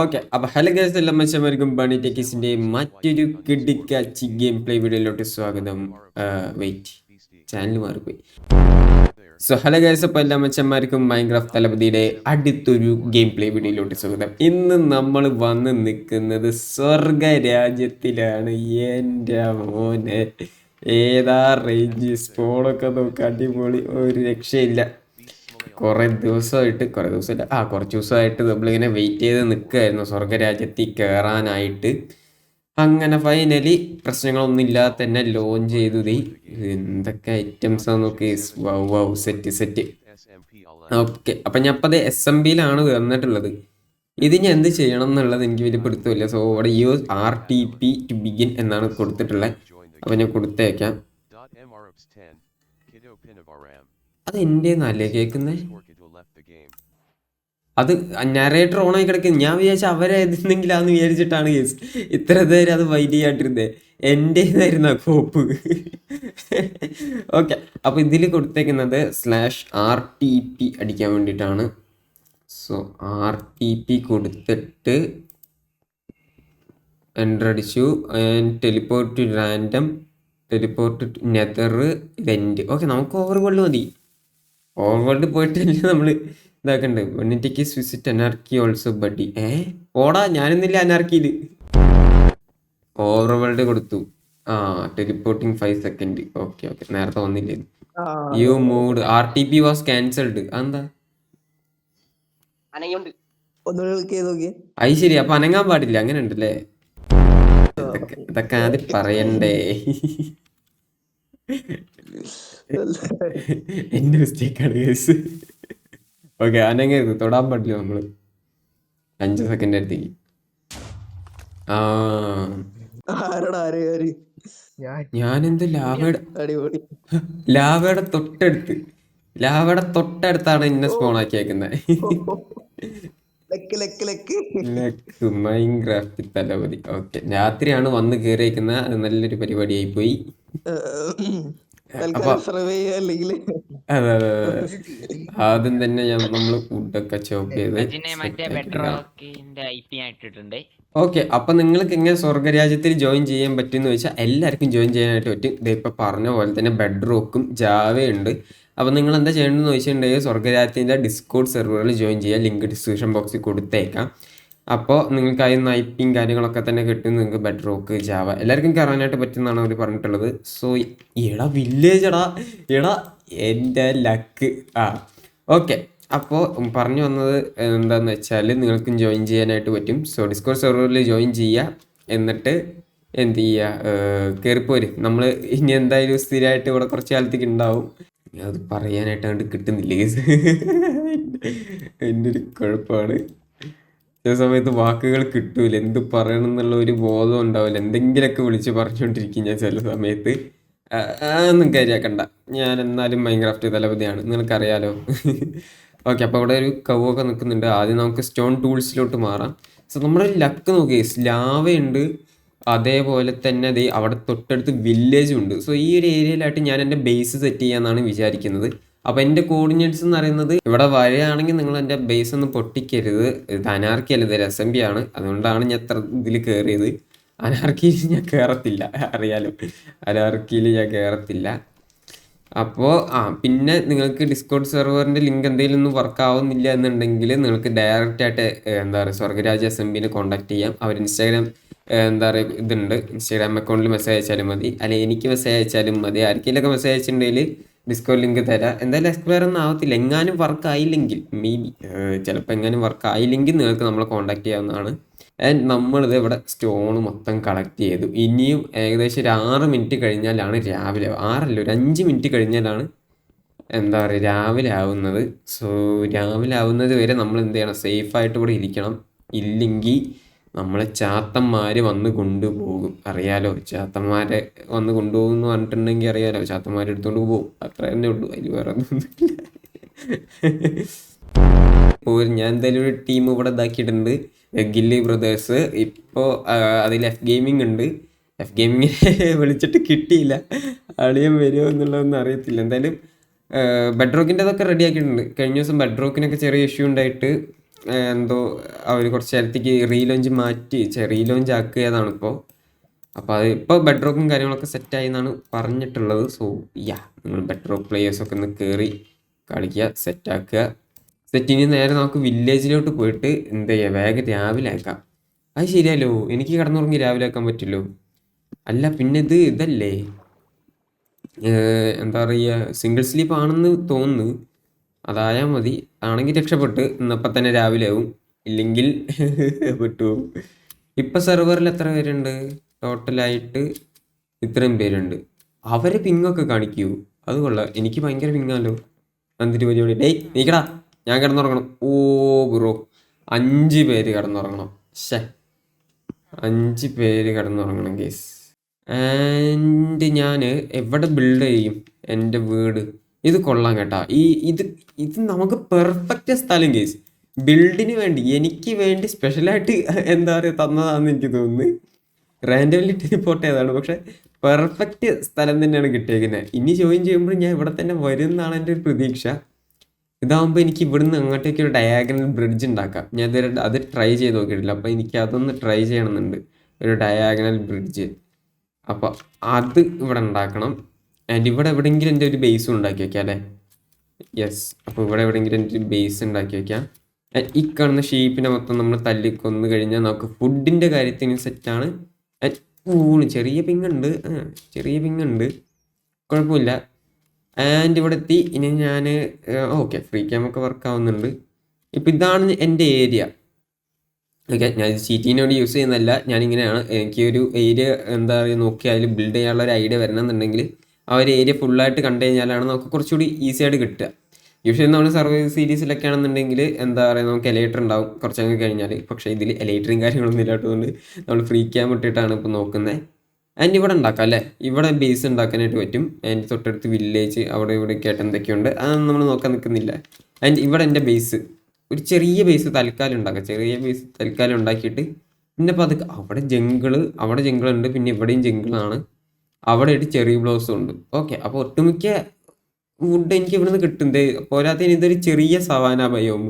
Okay, അപ്പൊ hello guys, എല്ലാം മച്ചമാർക്കും bunny ടെക്കീസിന്റെ മറ്റൊരു കിടിക്കാച്ചി ഗെയിം പ്ലേ വീഡിയോയിലോട്ട് സ്വാഗതം. വെയിറ്റ്, ചാനൽ മാറിപ്പോയി. സോ ഹലോ ഗൈസ്, അപ്പോൾ എല്ലാ മച്ചന്മാർക്കും മൈൻക്രാഫ്റ്റ് തലപതിയുടെ അടുത്തൊരു ഗെയിം പ്ലേ വീഡിയോയിലോട്ട് സ്വാഗതം. ഇന്ന് നമ്മൾ വന്ന് നിൽക്കുന്നത് സ്വർഗ രാജ്യത്തിലാണ്. എൻ്റെ മോനെ, ഏതാ റേഞ്ച് സ്പോണൊക്കെ നോക്ക്, അടിപൊളി, ഒരു രക്ഷയില്ല. കുറച്ച് ദിവസമായിട്ട് നമ്മളിങ്ങനെ വെയിറ്റ് ചെയ്ത് നിൽക്കുകയായിരുന്നു സ്വർഗരാജ്യത്തിൽ കയറാനായിട്ട്. അങ്ങനെ ഫൈനലി പ്രശ്നങ്ങളൊന്നും ഇല്ലാതെ തന്നെ ലോഞ്ച് ചെയ്തു. എന്തൊക്കെ ഐറ്റംസ് നോക്കി, വൗ സെറ്റ്. ഓക്കെ, അപ്പം ഞാൻ അപ്പം അത് SMBയിലാണ് വന്നിട്ടുള്ളത്. ഇത് ഞാൻ എന്ത് ചെയ്യണം എന്നുള്ളത് എനിക്ക് വലിയ പിടുത്തമില്ല. സോ ഇവിടെ യൂസ് RTP ടു ബിഗിൻ എന്നാണ് കൊടുത്തിട്ടുള്ളത്. അപ്പം ഞാൻ കൊടുത്തേക്കാം. അത് എൻ്റെ നല്ലേ കേൾക്കുന്നത്. അത് നരേറ്റർ ഓണായി കിടക്കുന്നത്. ഞാൻ വിചാരിച്ച അവരെ എന്തെങ്കിലാന്ന് വിചാരിച്ചിട്ടാണ് കേസ് ഇത്ര നേരം അത് വൈറ്റ് ചെയ്യാണ്ടിരുന്നത്. എൻ്റേതായിരുന്നു കോപ്പ്. ഓക്കെ, അപ്പോൾ ഇതിൽ കൊടുത്തേക്കുന്നത് /RTP അടിക്കാൻ വേണ്ടിയിട്ടാണ്. സോ RTP കൊടുത്തിട്ട് എൻ്റർ അടിച്ചു. Teleport to random, teleport to nether, event. Okay, നമുക്ക് ഓവർവേൾഡ് മതി. ഓവർവേൾഡ് പോയിട്ടല്ലേ നമ്മൾ ഇതാക്കണ്ട്. വെണ്ണിറ്റേക്ക് വിസിറ്റ് അനാർക്കി ഓൾസോ ബഡി. പോടാ, ഞാനെന്നില്ല അനാർക്കിയിൽ. ഓവർവേൾഡ് കൊടുത്തു. ടെലിപ്പോർട്ടിങ് 5 സെക്കൻഡ്. ഓക്കെ, നേരത്തെ വന്നില്ലേ. You moved RTP was cancelled. അതെന്താ? അത് ശരി, അപ്പൊ അനങ്ങാൻ പാടില്ല, അങ്ങനെ ഉണ്ടല്ലേ. ഇതൊക്കെ ആദ്യം പറയണ്ടേ. എന്റെ മിസ്റ്റേക്കാണ് കേസ്. ഓക്കെ, അനങ്ങരുത്, തൊടാൻ പാടില്ല നമ്മള് 5 സെക്കൻഡ് അടുത്തേക്ക്. ഞാനെന്ത് ലാവയുടെ തൊട്ടടുത്താണ് എന്നെ സ്പോൺ ആക്കിയേക്കുന്നത്. മൈൻക്രാഫ്റ്റ് തലവതി. ഓക്കെ, രാത്രിയാണ് വന്ന് കയറിയേക്കുന്നത്. അത് നല്ലൊരു പരിപാടിയായി പോയി. അതെ, ആദ്യം തന്നെ നമ്മള് ഫുഡൊക്കെ ചോപ്പ് ചെയ്ത്. ഓക്കെ, അപ്പൊ നിങ്ങൾക്ക് എങ്ങനെ സ്വർഗരാജ്യത്തിൽ ജോയിൻ ചെയ്യാൻ പറ്റുമെന്ന് ചോദിച്ചാൽ എല്ലാവർക്കും ജോയിൻ ചെയ്യാനായിട്ട് പറ്റും. ഇപ്പൊ പറഞ്ഞ പോലെ തന്നെ ബെഡ്റോക്കും ജാവയുണ്ട്. അപ്പോൾ നിങ്ങൾ എന്താ ചെയ്യേണ്ടതെന്ന് ചോദിച്ചിട്ടുണ്ടെങ്കിൽ സ്വർഗരാജ്യത്തിൻ്റെ ഡിസ്കോഡ് സെർവറിൽ ജോയിൻ ചെയ്യുക. ലിങ്ക് ഡിസ്ക്രിപ്ഷൻ ബോക്സിൽ കൊടുത്തേക്കാം. അപ്പോൾ നിങ്ങൾക്ക് അതിന് ഐപ്പിയും കാര്യങ്ങളൊക്കെ തന്നെ കിട്ടും. നിങ്ങൾക്ക് ബെഡ്റോക്ക്, ജാവ എല്ലാവർക്കും കയറാനായിട്ട് പറ്റുന്നതാണ് അവർ പറഞ്ഞിട്ടുള്ളത്. സോ വില്ലേജ് എടാ എൻ്റെ ലക്ക്. ഓക്കെ, അപ്പോൾ പറഞ്ഞു വന്നത് എന്താണെന്ന് വെച്ചാൽ നിങ്ങൾക്കും ജോയിൻ ചെയ്യാനായിട്ട് പറ്റും. സോ ഡിസ്കോഡ് സെർവറിൽ ജോയിൻ ചെയ്യുക. എന്നിട്ട് എന്ത് ചെയ്യുക, കയറിപ്പോര്. നമ്മൾ ഇനി എന്തായാലും സ്ഥിരമായിട്ട് ഇവിടെ കുറച്ച് കാലത്തേക്ക് ഉണ്ടാവും. അത് പറയാനായിട്ടാണ്ട് കിട്ടുന്നില്ല. എൻ്റെ ഒരു കുഴപ്പമാണ്. ചില സമയത്ത് വാക്കുകൾ കിട്ടൂല, എന്ത് പറയണം എന്നുള്ള ഒരു ബോധം ഉണ്ടാവില്ല. എന്തെങ്കിലുമൊക്കെ വിളിച്ച് പറഞ്ഞുകൊണ്ടിരിക്കും ഞാൻ ചില സമയത്ത്. ഒന്നും കാര്യമാക്കണ്ട, ഞാൻ എന്നാലും മൈൻക്രാഫ്റ്റ് തലപതിയാണ്, നിങ്ങൾക്കറിയാലോ. ഓക്കെ, അപ്പോൾ അവിടെ ഒരു കവൊക്കെ നിൽക്കുന്നുണ്ട്. ആദ്യം നമുക്ക് സ്റ്റോൺ ടൂൾസിലോട്ട് മാറാം. സോ നമ്മുടെ ലക്ക് നോക്കി, ലാവയുണ്ട്, അതേപോലെ തന്നെ അത് അവിടെ തൊട്ടടുത്ത് വില്ലേജും ഉണ്ട്. സോ ഈ ഒരു ഏരിയയിലായിട്ട് ഞാൻ എൻ്റെ ബേസ് സെറ്റ് ചെയ്യാമെന്നാണ് വിചാരിക്കുന്നത്. അപ്പോൾ എൻ്റെ കോർഡിനേറ്റ്സ് എന്ന് പറയുന്നത് ഇവിടെ വരികയാണെങ്കിൽ നിങ്ങൾ എൻ്റെ ബേസ് ഒന്ന് പൊട്ടിക്കരുത്. ഇത് അനാർക്കി അല്ല, ഇത് SMB ആണ്. അതുകൊണ്ടാണ് ഞാൻ എത്ര ഇതിൽ കയറിയത്. അനാർക്കിയിൽ ഞാൻ കയറത്തില്ല, അറിയാലോ, അനാർക്കിയിൽ ഞാൻ കയറത്തില്ല. അപ്പോൾ പിന്നെ നിങ്ങൾക്ക് ഡിസ്കോഡ് സെർവറിൻ്റെ ലിങ്ക് എന്തെങ്കിലും ഒന്നും വർക്ക് ആവുന്നില്ല എന്നുണ്ടെങ്കിൽ നിങ്ങൾക്ക് ഡയറക്റ്റ് ആയിട്ട് എന്താ പറയുക സ്വർഗരാജ്യ SMBനെ കോൺടാക്ട് ചെയ്യാം. അവർ ഇൻസ്റ്റാഗ്രാം എന്താ പറയുക ഇതുണ്ട്, ഇൻസ്റ്റാഗ്രാം അക്കൗണ്ടിൽ മെസ്സേജ് അയച്ചാലും മതി, അല്ലെങ്കിൽ എനിക്ക് മെസ്സേജ് അയച്ചാലും മതി. ആർക്കെങ്കിലൊക്കെ മെസ്സേജ് അയച്ചിട്ടുണ്ടെങ്കിൽ ഡിസ്കോഡ് ലിങ്ക് തരാം. എന്തായാലും എക്സ്പയർ ഒന്നും ആവത്തില്ല. എങ്ങാനും വർക്ക് ആയില്ലെങ്കിൽ ചിലപ്പോൾ എങ്ങാനും വർക്ക് ആയില്ലെങ്കിൽ നിങ്ങൾക്ക് നമ്മളെ കോൺടാക്ട് ചെയ്യാവുന്നതാണ്. ആൻഡ് നമ്മളിത് ഇവിടെ സ്റ്റോൺ മൊത്തം കളക്ട് ചെയ്തു. ഇനിയും ഏകദേശം ഒരു 6 മിനിറ്റ് കഴിഞ്ഞാലാണ് രാവിലെ, 6 അല്ല, ഒരു 5 മിനിറ്റ് കഴിഞ്ഞാലാണ് എന്താ പറയുക രാവിലെ ആവുന്നത്. സോ രാവിലെ ആവുന്നത് വരെ നമ്മൾ എന്ത് ചെയ്യണം, സേഫായിട്ട് ഇവിടെ ഇരിക്കണം. ഇല്ലെങ്കിൽ നമ്മളെ ചാത്തന്മാർ വന്ന് കൊണ്ടുപോകും. അറിയാലോ, ചാത്തന്മാരെ വന്ന് കൊണ്ടുപോകും എന്ന് പറഞ്ഞിട്ടുണ്ടെങ്കിൽ അറിയാലോ, ചാത്തന്മാരെ എടുത്തുകൊണ്ട് പോകും. അത്ര തന്നെ ഉള്ളൂ, അതിൽ വേറെ ഒന്നുമില്ല. ഇപ്പോൾ ഞാൻ എന്തായാലും ഒരു ടീം ഇവിടെ ഇതാക്കിയിട്ടുണ്ട്, ഗില്ലി ബ്രദേഴ്സ്. ഇപ്പോൾ അതിൽ F ഗെയിമിംഗ് ഉണ്ട്. F ഗെയിമിങ്ങിനെ വിളിച്ചിട്ട് കിട്ടിയില്ല. അളിയൻ വരുമോ എന്നുള്ളതൊന്നും അറിയത്തില്ല. എന്തായാലും ബെഡ്റോക്കിൻ്റെ അതൊക്കെ റെഡി ആക്കിയിട്ടുണ്ട്. കഴിഞ്ഞ ദിവസം ബെഡ്റോക്കിനൊക്കെ ചെറിയ ഇഷ്യൂ ഉണ്ടായിട്ട് എന്തോ അവർ കുറച്ച് നേരത്തേക്ക് റീലോഞ്ച് മാറ്റി റീലോഞ്ച് ആക്കിയതാണ് ഇപ്പോൾ. അപ്പോൾ അത് ഇപ്പോൾ ബെഡ് റോക്കും കാര്യങ്ങളൊക്കെ സെറ്റായി എന്നാണ് പറഞ്ഞിട്ടുള്ളത്. സോ നിങ്ങൾ ബെഡ് റോക്ക് പ്ലേയേഴ്സൊക്കെ ഒന്ന് കയറി കളിക്കുക, സെറ്റാക്കുക. സെറ്റിന് നേരെ നമുക്ക് വില്ലേജിലോട്ട് പോയിട്ട് എന്താ ചെയ്യുക, വേഗം രാവിലെ ആക്കാം. അത് ശരിയല്ലോ, എനിക്ക് കിടന്നുറങ്ങി രാവിലെ ആക്കാൻ പറ്റുമല്ലോ. അല്ല പിന്നെ ഇതല്ലേ എന്താ പറയുക, സിംഗിൾ സ്ലീപ്പ് ആണെന്ന് തോന്നുന്നു. അതായാൽ മതി. ആണെങ്കിൽ രക്ഷപ്പെട്ട് ഇന്നപ്പം തന്നെ രാവിലെ ആവും, ഇല്ലെങ്കിൽ പെട്ടുപോകും. ഇപ്പം സെർവറിൽ എത്ര പേരുണ്ട് ടോട്ടലായിട്ട്? ഇത്രയും പേരുണ്ട്. അവരെ പിങ്ങൊക്കെ കാണിക്കൂ, അത് കൊള്ളാം. എനിക്ക് ഭയങ്കര പിങ്ങാലോ. എന്തിട്ട് പരിപാടി? ഡേയ് നീക്കടാ, ഞാൻ കിടന്നുറങ്ങണം. ഓ ബ്രോ, 5 പേര് കിടന്നുറങ്ങണം. 5 പേര് കിടന്നുറങ്ങണം കേസ്. ആൻഡ് ഞാൻ എവിടെ ബിൽഡ് ചെയ്യും എൻ്റെ വീട്? ഇത് കൊള്ളാം കേട്ടാ. ഇത് ഇത് നമുക്ക് പെർഫെക്റ്റ് സ്ഥലം കേസ്. ബിൽഡിന് വേണ്ടി, എനിക്ക് വേണ്ടി സ്പെഷ്യലായിട്ട് എന്താ പറയുക തന്നതാണെന്ന് എനിക്ക് തോന്നുന്നു. റാൻഡംലി ടെലിപ്പോർട്ട് ചെയ്തതാണ്, പക്ഷെ പെർഫെക്റ്റ് സ്ഥലം തന്നെയാണ് കിട്ടിയേക്കുന്നത്. ഇനി ജോയിൻ ചെയ്യുമ്പോൾ ഞാൻ ഇവിടെ തന്നെ വരും എന്നാണ് എൻ്റെ ഒരു പ്രതീക്ഷ. ഇതാകുമ്പോൾ എനിക്ക് ഇവിടുന്ന് അങ്ങോട്ടേക്ക് ഒരു ഡയാഗണൽ ബ്രിഡ്ജ് ഉണ്ടാക്കാം. ഞാൻ ഇതുവരെ അത് ട്രൈ ചെയ്ത് നോക്കിയിട്ടില്ല, അപ്പോൾ എനിക്ക് അതൊന്ന് ട്രൈ ചെയ്യണമെന്നുണ്ട്, ഒരു ഡയാഗണൽ ബ്രിഡ്ജ്. അപ്പോൾ അത് ഇവിടെ ഉണ്ടാക്കണം. ആൻഡ് ഇവിടെ എവിടെയെങ്കിലും എൻ്റെ ഒരു ബേസും ഉണ്ടാക്കി വയ്ക്കാം അല്ലേ? യെസ്, അപ്പോൾ ഇവിടെ എവിടെയെങ്കിലും എൻ്റെ ഒരു ബേസ് ഉണ്ടാക്കി വയ്ക്കാം. ഈ കാണുന്ന ഷീപ്പിനെ മൊത്തം നമ്മൾ തല്ലിക്കൊന്ന് കഴിഞ്ഞാൽ നമുക്ക് ഫുഡിൻ്റെ കാര്യത്തിന് സെറ്റാണ്. ചെറിയ പിങ്ങുണ്ട്, കുഴപ്പമില്ല. ആൻഡ് ഇവിടെ എത്തി. ഇനി ഞാൻ ഓക്കെ, ഫ്രീ ക്യാമൊക്കെ വർക്ക് ആവുന്നുണ്ട്. ഇപ്പം ഇതാണ് എൻ്റെ ഏരിയ. ഓക്കെ, ഞാൻ ചീറ്റീന് വേണ്ടി യൂസ് ചെയ്യുന്നതല്ല, ഞാനിങ്ങനെയാണ്. എനിക്ക് ഒരു ഏരിയ എന്താ പറയുക നോക്കിയാൽ ബിൽഡ് ചെയ്യാനുള്ള ഒരു ഐഡിയ വരണമെന്നുണ്ടെങ്കിൽ ആ ഒരു ഏരിയ ഫുള്ളായിട്ട് കണ്ടു കഴിഞ്ഞാലാണ് നമുക്ക് കുറച്ചുകൂടി ഈസി ആയിട്ട് കിട്ടുക. യൂഷ്വലി നമ്മൾ സർവൈവ് സീരീസിലൊക്കെ ആണെന്നുണ്ടെങ്കിൽ എന്താ പറയുക, നമുക്ക് എലൈറ്റർ ഉണ്ടാവും കുറച്ചങ്ങ് കഴിഞ്ഞാൽ. പക്ഷേ ഇതിൽ എലൈറ്ററും കാര്യങ്ങളൊന്നും ഇല്ലാത്തതുകൊണ്ട് നമ്മൾ ഫ്രീ ക്യാം ഇട്ടിട്ടാണ് ഇപ്പോൾ നോക്കുന്നത്. ആൻഡ് ഇവിടെ ഉണ്ടാക്കാം അല്ലേ, ഇവിടെ ബേസ് ഉണ്ടാക്കാനായിട്ട് പറ്റും. ആൻഡ് തൊട്ടടുത്ത് വില്ലേജ് അവിടെ ഇവിടെ കേട്ട് എന്തൊക്കെയുണ്ട്, അതൊന്നും നമ്മൾ നോക്കാൻ നിൽക്കുന്നില്ല. ആൻഡ് ഇവിടെ എൻ്റെ ബേസ്, ഒരു ചെറിയ ബേസ് തൽക്കാലം ഉണ്ടാക്കാം. ചെറിയ ബേസ് തൽക്കാലം ഉണ്ടാക്കിയിട്ട് പിന്നെ അപ്പോൾ അത് അവിടെ ജംഗിളുണ്ട്, പിന്നെ ഇവിടെയും ജംഗിളാണ്, അവിടെ ആയിട്ട് ചെറിയ ബ്ലോസും ഉണ്ട്. ഓക്കെ, അപ്പോൾ ഒട്ടുമിക്ക വുഡ് എനിക്ക് ഇവിടുന്ന് കിട്ടും. പോരാത്തതിന് ഇതൊരു ചെറിയ സവാന ബയോം.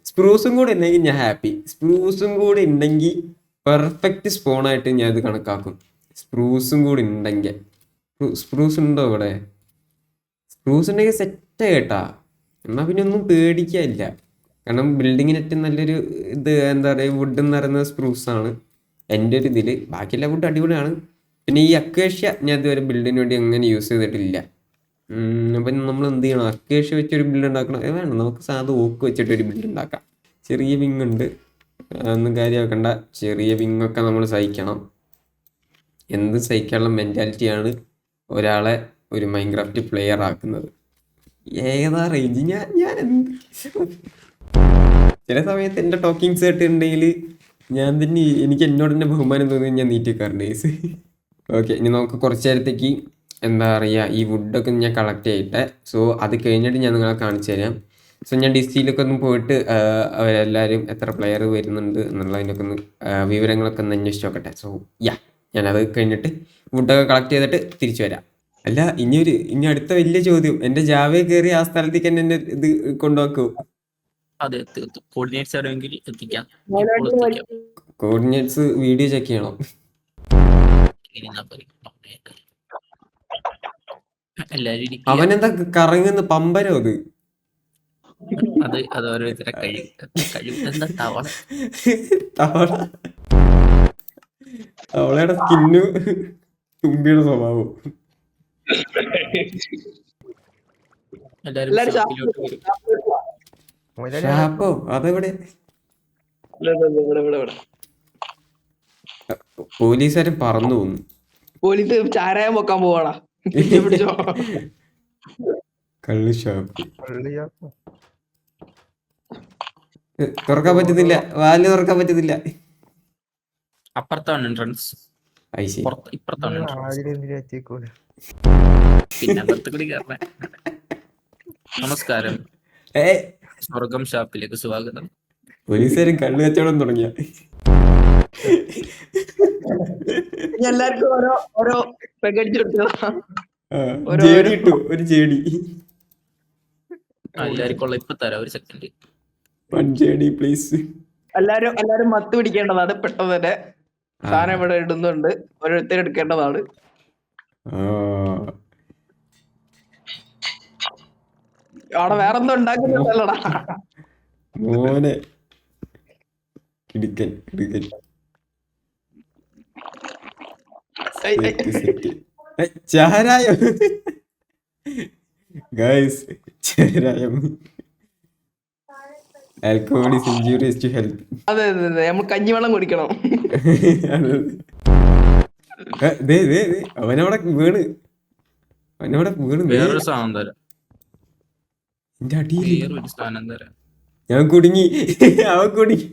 സ്പ്രൂസും കൂടെ ഉണ്ടെങ്കിൽ ഞാൻ ഹാപ്പി. സ്പ്രൂസും കൂടെ ഉണ്ടെങ്കിൽ പെർഫെക്റ്റ് സ്പോണായിട്ട് ഞാൻ ഇത് കണക്കാക്കും. സ്പ്രൂസും കൂടി ഉണ്ടെങ്കിൽ. സ്പ്രൂസ് ഉണ്ടോ ഇവിടെ? സ്പ്രൂസ് ഉണ്ടെങ്കിൽ സെറ്റ് കേട്ടാ. എന്നാൽ പിന്നെ ഒന്നും പേടിക്കാനില്ല. കാരണം ബിൽഡിങ്ങിന് ഏറ്റവും നല്ലൊരു എന്താ പറയുക, വുഡ് എന്ന് പറയുന്നത് സ്പ്രൂസാണ് എൻ്റെ ഒരു ഇതിൽ. ബാക്കിയെല്ലാ വുഡ് അടിപൊളിയാണ്. പിന്നെ ഈ അക്കേഷ്യ ഞാൻ ഇതുവരെ ബിൽഡിന് വേണ്ടി അങ്ങനെ യൂസ് ചെയ്തിട്ടില്ല. അപ്പം നമ്മൾ എന്ത് ചെയ്യണം, അക്കേഷ്യ വെച്ചൊരു ബിൽഡ് ഉണ്ടാക്കണം? വേണം, നമുക്ക് സാധാ ഓക്ക് വെച്ചിട്ടൊരു ബിൽഡ് ഉണ്ടാക്കാം. ചെറിയ വിങ്ങുണ്ട്, ഒന്നും കാര്യമാക്കണ്ട. ചെറിയ വിങ്ങൊക്കെ നമ്മൾ സഹിക്കണം. എന്ത് സഹിക്കാനുള്ള മെൻറ്റാലിറ്റിയാണ് ഒരാളെ ഒരു മൈൻക്രാഫ്റ്റ് പ്ലെയർ ആക്കുന്നത്. ഏതാ റേഞ്ച്? ഞാൻ എന്ത് ചില സമയത്ത് എൻ്റെ ടോക്കിങ്സ് കേട്ടിട്ടുണ്ടെങ്കിൽ ഞാൻ തന്നെ, എനിക്ക് എന്നോട് തന്നെ ബഹുമാനം തോന്നി ഞാൻ നീറ്റിക്കാറുണ്ട് കേസ്. ഓക്കെ, ഇനി നമുക്ക് കുറച്ച് നേരത്തേക്ക് എന്താ പറയുക, ഈ വുഡൊക്കെ ഞാൻ കളക്ട് ചെയ്യട്ടെ. സോ അത് കഴിഞ്ഞിട്ട് ഞാൻ നിങ്ങളെ കാണിച്ചു തരാം. സോ ഞാൻ ഡിസ്റ്റിയിലൊക്കെ ഒന്ന് പോയിട്ട് അവരെല്ലാവരും എത്ര പ്ലെയർ വരുന്നുണ്ട് എന്നുള്ളതിൻ്റെയൊക്കെ ഒന്ന് വിവരങ്ങളൊക്കെ ഒന്ന് അന്വേഷിച്ച് നോക്കട്ടെ. സോ ഞാനത് കഴിഞ്ഞിട്ട് വുഡൊക്കെ കളക്ട് ചെയ്തിട്ട് തിരിച്ചു വരാം. അല്ല, ഇനി അടുത്ത വലിയ ചോദ്യം, എൻ്റെ ജാവയിൽ കയറി ആ സ്ഥലത്തേക്ക് തന്നെ എന്നെ ഇത് കൊണ്ടുവെക്കൂ? അതെ, തീർത്തും. കോർഡിനേറ്റ്സ് അറിയുമെങ്കിൽ എത്തിക്കാം. കോർഡിനേറ്റ്സ് വീഡിയോ ചെക്ക് ചെയ്യണം. അവനെന്താ കറങ്ങുന്ന പമ്പരോ? അത് ഓരോരുത്തരെ കഴിവ്. എന്താ തവള? തവളയുടെ സ്കിന്നു തുമ്പിയുടെ സ്വഭാവം. ഷാപ്പോ അതെവിടെ? പോലീസുകാരൻ പറന്നു പോന്നു. പോലീസ് ചാരായം വെക്കാൻ പോവാടാ. കള്ള് ഷാപ്പ് തുറക്കാൻ പറ്റുന്നില്ല, വാല് തുറക്കാൻ പറ്റുന്നില്ല. അപ്പുറത്താണ് എൻട്രൻസ്, ഇപ്പുറത്താണ് പിന്നെ അകത്ത് കൂടി കയറണേ. നമസ്കാരം, സ്വർഗം ഷാപ്പിലേക്ക് സ്വാഗതം. പോലീസുകാരൻ കള്ള് കച്ചവടം തുടങ്ങിയ എല്ലാവർക്കും ഓരോ ജേഡി ഇട്ടു, ഒരു ജേഡി. എല്ലാവർക്കും ഉള്ള ഇപ്പൊ തരാം, ഒരു സെക്കൻഡ്. പഞ്ചേടി പ്ലീസ്. എല്ലാരും മത്ത് പിടിക്കേണ്ടതാണ് പെട്ടെന്ന് തന്നെ. സാധനം ഇവിടെ ഇടുന്നുണ്ട്, ഓരോരുത്തർ എടുക്കേണ്ടതാണ്. അവിടെ വേറെന്തോ ഉണ്ടാക്കുന്നുണ്ടല്ലോടാ. മോനെ കിടുക്കൻ കിടുക്കൻ. ചാരായം ഗൈസ്, ചാരായം. Alcohol is injurious to health. അതെ അതെ അതെ, നമ്മൾ കഞ്ഞിവെള്ളം കുടിക്കണം. അവനവിടെ വീണ്, വേറൊരു സാധനം തരാം, എന്റെ അടിയിൽ വേറൊരു സാധനം തരാം. ഞാൻ കുടുങ്ങി, അവൻ കുടുങ്ങി.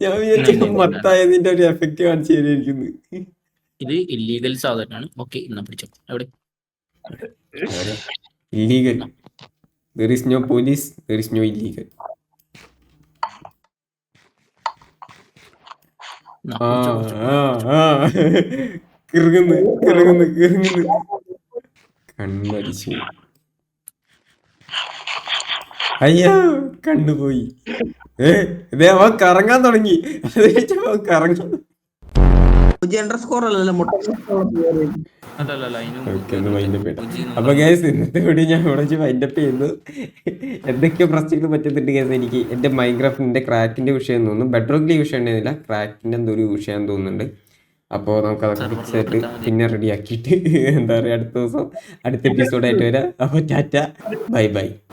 ഞാൻ വിചാരിച്ചു മത്തായതിന്റെ ഒരു എഫക്റ്റ് കാണിച്ചു തരായിരിക്കുന്നു. ഇത് ഇല്ലീഗൽ സാധനമാണ്. ഓക്കെ, എന്നാ പിടിച്ചോ. എവിടെ illegal? there is no police, there is no illegal. കിറുങ്ങുന്നു കണ്ണടിച്ചു. അയ്യോ കണ്ണുപോയി. ഇതേ അവൻ കറങ്ങാൻ തുടങ്ങി. അവൻ കറങ്ങാൻ. അപ്പൊ ഗൈസ്, ഇന്നത്തെ വീഡിയോ ഞാൻ ഇവിടെ വെച്ച് വൈൻഡപ്പ് ചെയ്യുന്നു. എന്തൊക്കെയോ പ്രശ്നങ്ങൾ പറ്റുന്നുണ്ട് ഗൈസ് എനിക്ക്. എന്റെ മൈൻക്രാഫ്റ്റിന്റെ ക്രാക്കിന്റെ വിഷയം തോന്നുന്നു, ബെഡ്റോക്കിലെ വിഷയം ഉണ്ടായിരുന്നില്ല, ക്രാക്കിന്റെ എന്തോ ഒരു വിഷയം തോന്നുന്നുണ്ട്. അപ്പോൾ നമുക്ക് അതൊക്കെ ഫിക്സ് ആയിട്ട് പിന്നെ റെഡി ആക്കിയിട്ട് എന്താ പറയുക, അടുത്ത ദിവസം അടുത്ത എപ്പിസോഡായിട്ട് വരാം. അപ്പോൾ ടാറ്റ, ബൈ ബൈ.